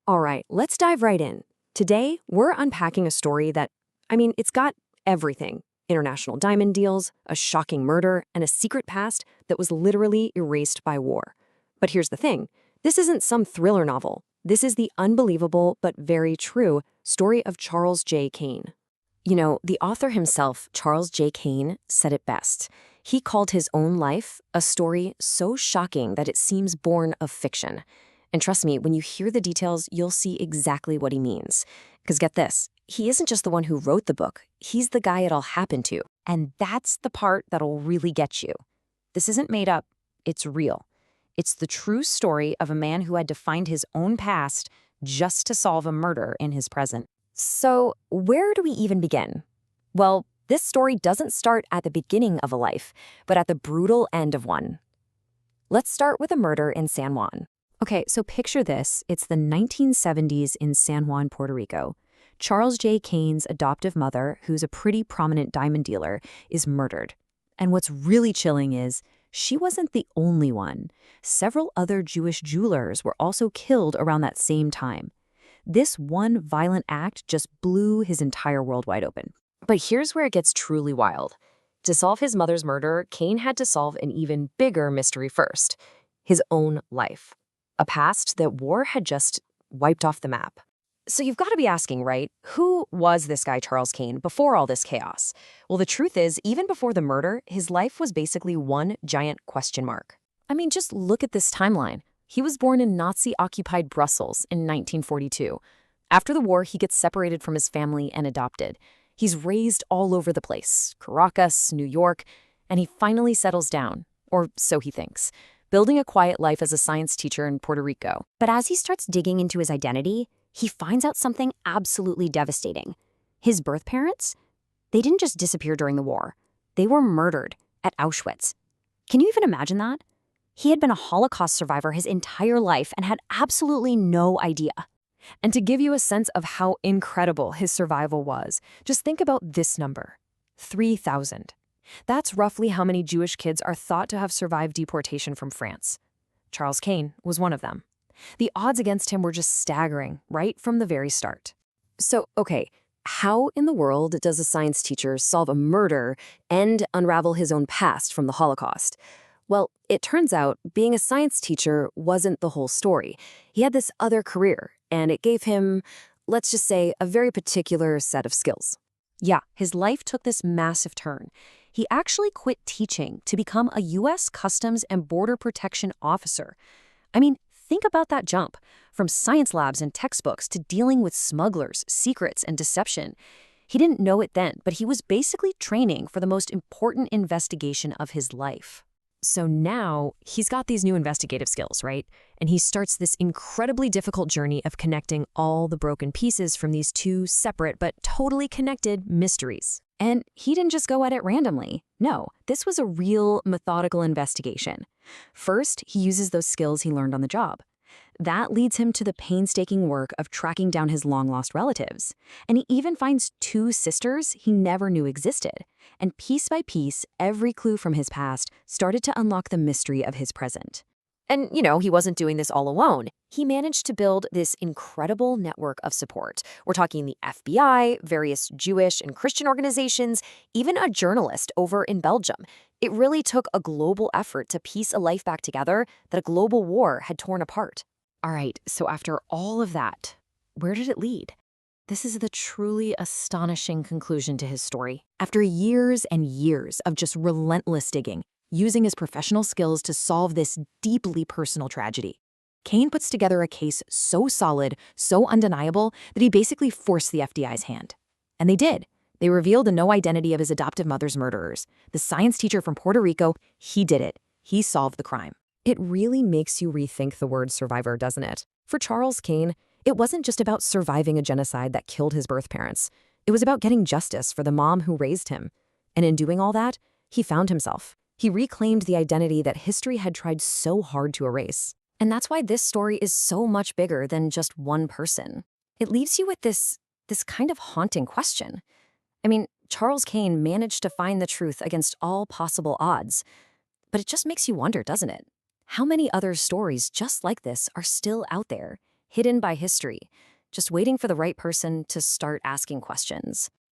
All right, let's dive right in. Today, we're unpacking a story that, it's got everything: international diamond deals, a shocking murder, and a secret past that was literally erased by war. But here's the thing: this isn't some thriller novel. This is the unbelievable but very true story of Charles J. Kane. The author himself, Charles J. Kane, said it best. He called his own life a story so shocking that it seems born of fiction. And trust me, when you hear the details, you'll see exactly what he means. Because get this, he isn't just the one who wrote the book, he's the guy it all happened to. And that's the part that'll really get you. This isn't made up, it's real. It's the true story of a man who had to find his own past just to solve a murder in his present. So, where do we even begin? Well, this story doesn't start at the beginning of a life, but at the brutal end of one. Let's start with a murder in San Juan. Okay, so picture this. It's the 1970s in San Juan, Puerto Rico. Charles J. Kane's adoptive mother, who's a pretty prominent diamond dealer, is murdered. And what's really chilling is she wasn't the only one. Several other Jewish jewelers were also killed around that same time. This one violent act just blew his entire world wide open. But here's where it gets truly wild. To solve his mother's murder, Kane had to solve an even bigger mystery first: his own life. A past that war had just wiped off the map. So you've got to be asking, right? Who was this guy Charles Kane before all this chaos? Well, the truth is, even before the murder, his life was basically one giant question mark. Just look at this timeline. He was born in Nazi-occupied Brussels in 1942. After the war, he gets separated from his family and adopted. He's raised all over the place: Caracas, New York, and he finally settles down, or so he thinks, building a quiet life as a science teacher in Puerto Rico. But as he starts digging into his identity, he finds out something absolutely devastating. His birth parents? They didn't just disappear during the war. They were murdered at Auschwitz. Can you even imagine that? He had been a Holocaust survivor his entire life and had absolutely no idea. And to give you a sense of how incredible his survival was, just think about this number: 3,000. That's roughly how many Jewish kids are thought to have survived deportation from France. Charles Kane was one of them. The odds against him were just staggering right from the very start. So, okay, how in the world does a science teacher solve a murder and unravel his own past from the Holocaust? Well, it turns out being a science teacher wasn't the whole story. He had this other career, and it gave him, let's just say, a very particular set of skills. Yeah, his life took this massive turn. He actually quit teaching to become a U.S. Customs and Border Protection officer. Think about that jump from science labs and textbooks to dealing with smugglers, secrets, and deception. He didn't know it then, but he was basically training for the most important investigation of his life. So now he's got these new investigative skills, right? And he starts this incredibly difficult journey of connecting all the broken pieces from these two separate but totally connected mysteries. And he didn't just go at it randomly. No, this was a real methodical investigation. First, he uses those skills he learned on the job. That leads him to the painstaking work of tracking down his long-lost relatives. And he even finds two sisters he never knew existed. And piece by piece, every clue from his past started to unlock the mystery of his present. And, he wasn't doing this all alone. He managed to build this incredible network of support. We're talking the FBI, various Jewish and Christian organizations, even a journalist over in Belgium. It really took a global effort to piece a life back together that a global war had torn apart. All right, so after all of that, where did it lead? This is the truly astonishing conclusion to his story. After years and years of just relentless digging, using his professional skills to solve this deeply personal tragedy, Kane puts together a case so solid, so undeniable, that he basically forced the FBI's hand. And they did. They revealed the no identity of his adoptive mother's murderers. The science teacher from Puerto Rico, he did it. He solved the crime. It really makes you rethink the word survivor, doesn't it? For Charles Kane, it wasn't just about surviving a genocide that killed his birth parents. It was about getting justice for the mom who raised him. And in doing all that, he found himself. He reclaimed the identity that history had tried so hard to erase. And that's why this story is so much bigger than just one person. It leaves you with this kind of haunting question. Charles Kane managed to find the truth against all possible odds. But it just makes you wonder, doesn't it? How many other stories just like this are still out there? hidden by history, just waiting for the right person to start asking questions.